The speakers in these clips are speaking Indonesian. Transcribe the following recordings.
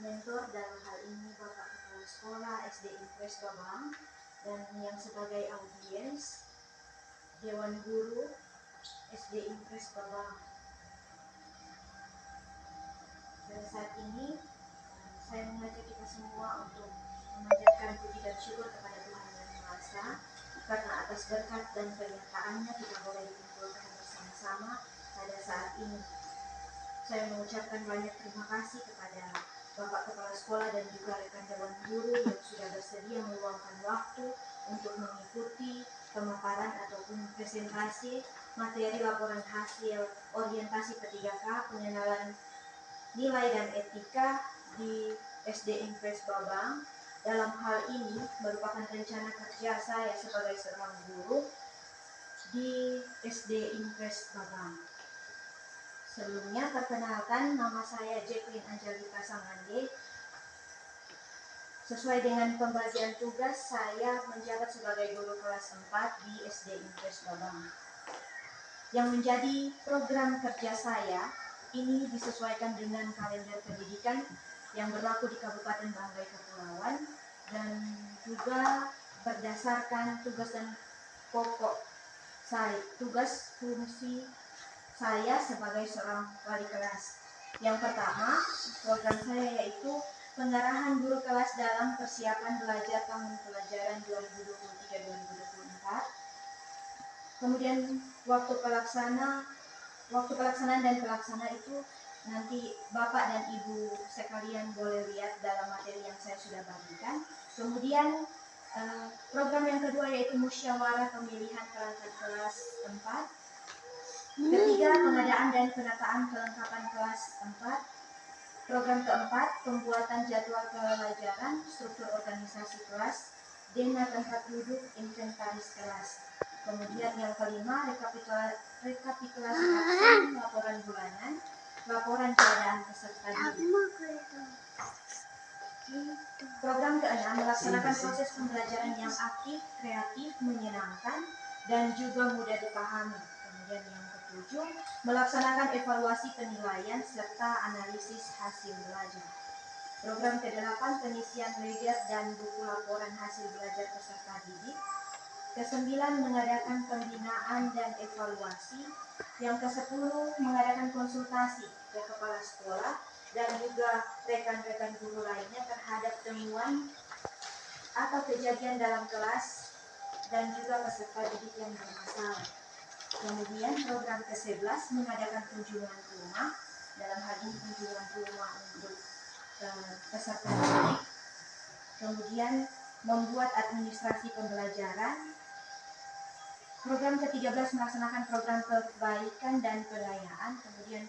mentor dalam hal ini Bapak Kepala Sekolah SD Impres Babang, dan yang sebagai audiens Dewan Guru SD Impres Babang. Pada saat ini saya mengajak kita semua untuk memanjatkan puji dan syukur kepada Tuhan Yang Maha Esa, karena atas berkat dan penyertaannya kita boleh dikumpulkan bersama-sama pada saat ini. Saya mengucapkan banyak terima kasih kepada Bapak Kepala Sekolah dan juga rekan Dewan Guru yang sudah bersedia meluangkan waktu untuk mengikuti pemaparan ataupun presentasi materi laporan hasil orientasi P3K pengenalan nilai dan etika di SD Impres Babang. Dalam hal ini merupakan rencana kerja saya sebagai seorang guru di SD Impres Babang. Sebelumnya perkenalkan, nama saya Jacqueline Angelika Samande. Sesuai dengan pembagian tugas, saya menjabat sebagai guru kelas 4 di SD Impres Babang. Yang menjadi program kerja saya ini disesuaikan dengan kalender pendidikan yang berlaku di Kabupaten Banggai Kepulauan, dan juga berdasarkan tugas dan pokok saya, tugas fungsi saya sebagai seorang wali kelas. Yang pertama, program saya yaitu pengarahan guru kelas dalam persiapan belajar tahun pelajaran 2023-2024. Kemudian waktu pelaksanaan dan pelaksana itu nanti Bapak dan Ibu sekalian boleh lihat dalam materi yang saya sudah bagikan. Kemudian program yang kedua yaitu musyawarah pemilihan perangkat kelas 4. Ketiga, pengadaan dan penataan kelengkapan kelas 4. Program keempat, pembuatan jadwal pelajaran, struktur organisasi kelas, dena tempat duduk, inventaris kelas. Kemudian yang kelima, rekapitulasi absen, laporan bulanan, laporan keadaan peserta didik. Program keenam, melaksanakan proses pembelajaran yang aktif, kreatif, menyenangkan, dan juga mudah dipahami. Kemudian yang ketujuh, melaksanakan evaluasi penilaian serta analisis hasil belajar. Program ke-8, pengisian ledger dan buku laporan hasil belajar peserta didik. Ke-9, mengadakan pembinaan dan evaluasi. Yang ke-10, mengadakan konsultasi ke kepala sekolah dan juga rekan-rekan guru lainnya terhadap temuan atau kejadian dalam kelas dan juga peserta didik yang bermasalah. Kemudian program ke-11, mengadakan kunjungan rumah, dalam hal ini kunjungan rumah untuk peserta didik. Kemudian membuat administrasi pembelajaran. Program ke-13, melaksanakan program kebaikan dan pengayaan. Kemudian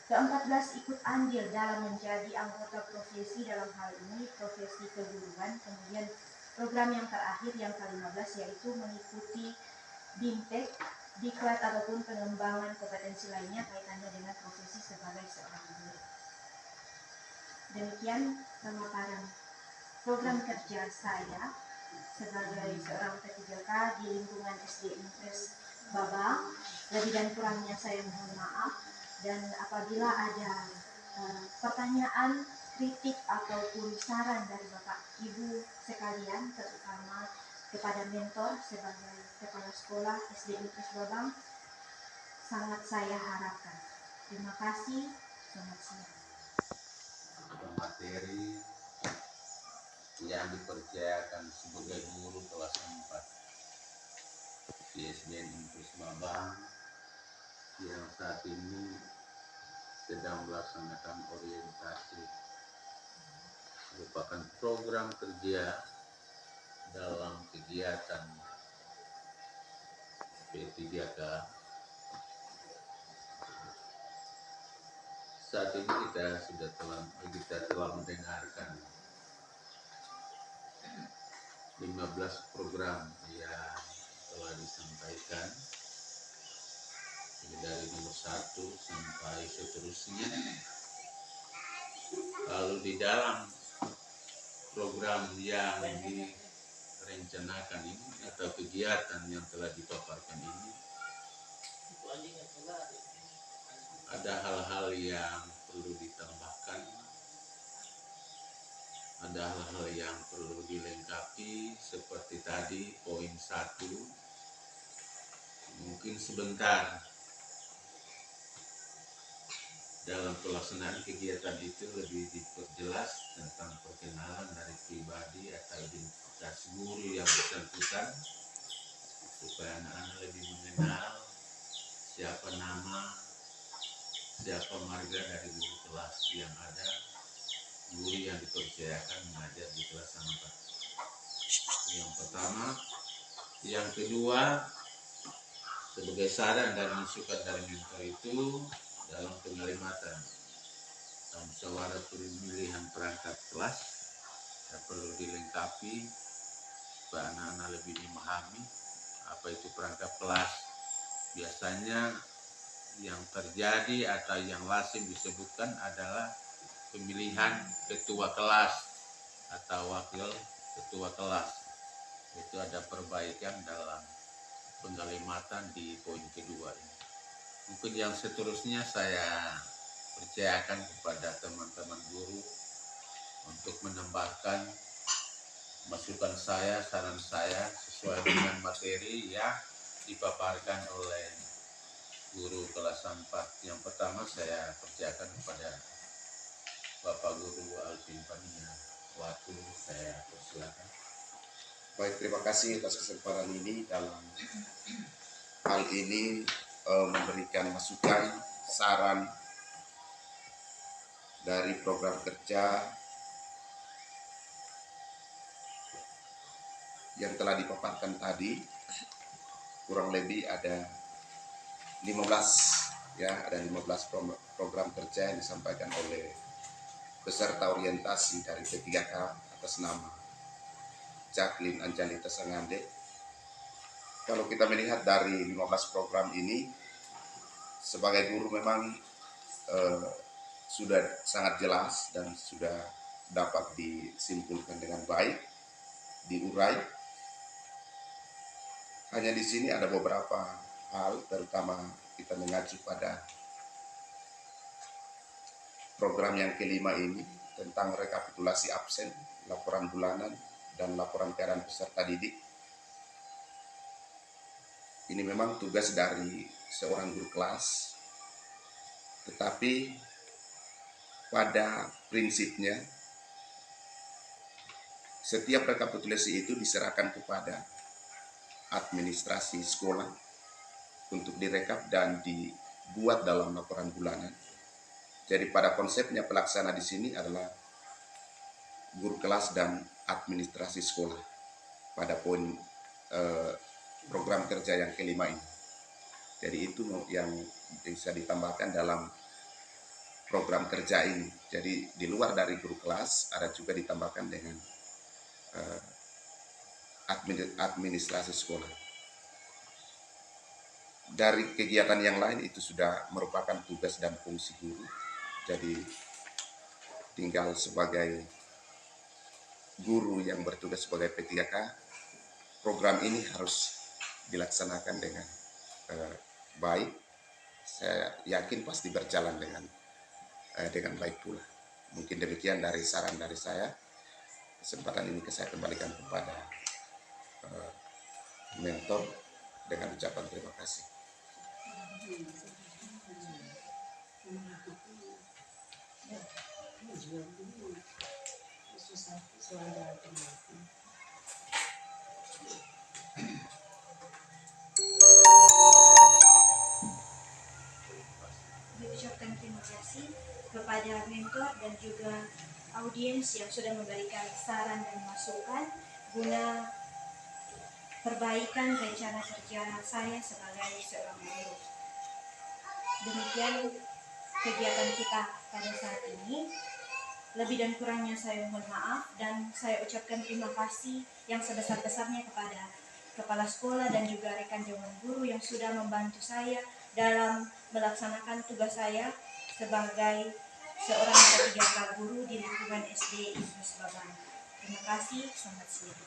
ke-14, ikut andil dalam menjadi anggota profesi, dalam hal ini profesi keguruan. Kemudian program yang terakhir yang ke-15 yaitu mengikuti BIMTEK, diklat ataupun pengembangan kompetensi lainnya kaitannya dengan profesi sebagai seorang guru. Demikian pemaparan program kerja saya sebagai seorang P3K di lingkungan SD Impres Babang. Lebih dan kurangnya saya mohon maaf, dan apabila ada pertanyaan, kritik ataupun saran dari Bapak Ibu sekalian, terutama kepada mentor sebagai kepala sekolah SD Impres Babang, sangat saya harapkan. Terima kasih. Selamat siang. Materi yang dipercayakan sebagai guru kelas 4 di SDN Impres Babang yang saat ini sedang melaksanakan orientasi, merupakan program kerja dalam kegiatan P3K. Saat ini kita telah mendengarkan 15 program yang telah disampaikan dari nomor 1 sampai seterusnya. Lalu di dalam program yang direncanakan ini atau kegiatan yang telah dipaparkan ini, ada hal-hal yang perlu ditambahkan ada hal-hal yang perlu dilengkapi seperti tadi poin 1, mungkin sebentar dalam pelaksanaan kegiatan itu lebih diperjelas tentang perkenalan dari pribadi atau identitas guru yang bersangkutan supaya anak-anak lebih mengenal siapa nama, siapa marga dari guru kelas yang ada, guru yang dipercayakan mengajar di kelas 4. Yang pertama. Yang kedua, sebagai saran dan masukan dari mentor itu dalam pengalimatan musyawarah pemilihan perangkat kelas yang perlu dilengkapi supaya anak-anak lebih memahami apa itu perangkat kelas. Biasanya yang terjadi atau yang lazim disebutkan adalah pemilihan ketua kelas atau wakil ketua kelas. Itu ada perbaikan dalam pengalimatan di poin kedua ini. Mungkin yang seterusnya saya percayakan kepada teman-teman guru untuk menambahkan masukan saya, saran saya sesuai dengan materi yang dipaparkan oleh guru kelas 4. Yang pertama saya percayakan kepada Bapak Guru Alvin Pania. Waktu saya persilakan. Baik, terima kasih atas kesempatan ini dalam hal ini memberikan masukan, saran dari program kerja yang telah dipaparkan tadi. Kurang lebih ada 15 program kerja yang disampaikan oleh peserta orientasi dari P3K atas nama Jacqueline Anjalita Sangande. Kalau kita melihat dari 15 program ini, sebagai guru memang sudah sangat jelas dan sudah dapat disimpulkan dengan baik, diurai. Hanya di sini ada beberapa hal, terutama kita mengacu pada program yang kelima ini tentang rekapitulasi absen, laporan bulanan, dan laporan keadaan peserta didik. Ini memang tugas dari seorang guru kelas, tetapi pada prinsipnya setiap rekapitulasi itu diserahkan kepada administrasi sekolah untuk direkap dan dibuat dalam laporan bulanan. Jadi pada konsepnya pelaksana di sini adalah guru kelas dan administrasi sekolah pada poin program kerja yang kelima ini. Jadi itu yang bisa ditambahkan dalam program kerja ini. Jadi di luar dari guru kelas ada juga ditambahkan dengan administrasi sekolah. Dari kegiatan yang lain itu sudah merupakan tugas dan fungsi guru. Jadi tinggal sebagai guru yang bertugas sebagai P3K, program ini harus dilaksanakan dengan baik. Saya yakin pasti berjalan dengan baik pula. Mungkin demikian dari saran dari saya. Kesempatan ini saya kembalikan kepada mentor dengan ucapan terima kasih. Diucapkan terima kasih kepada mentor dan juga audiens yang sudah memberikan saran dan masukan guna perbaikan rencana kerja saya sebagai seorang guru. Demikian kegiatan kita pada saat ini. Lebih dan kurangnya saya mohon maaf dan saya ucapkan terima kasih yang sebesar-besarnya kepada kepala sekolah dan juga rekan jaman guru yang sudah membantu saya dalam melaksanakan tugas saya sebagai seorang P3K guru di lingkungan SD Ibnu Sebaban. Terima kasih, selamat siang.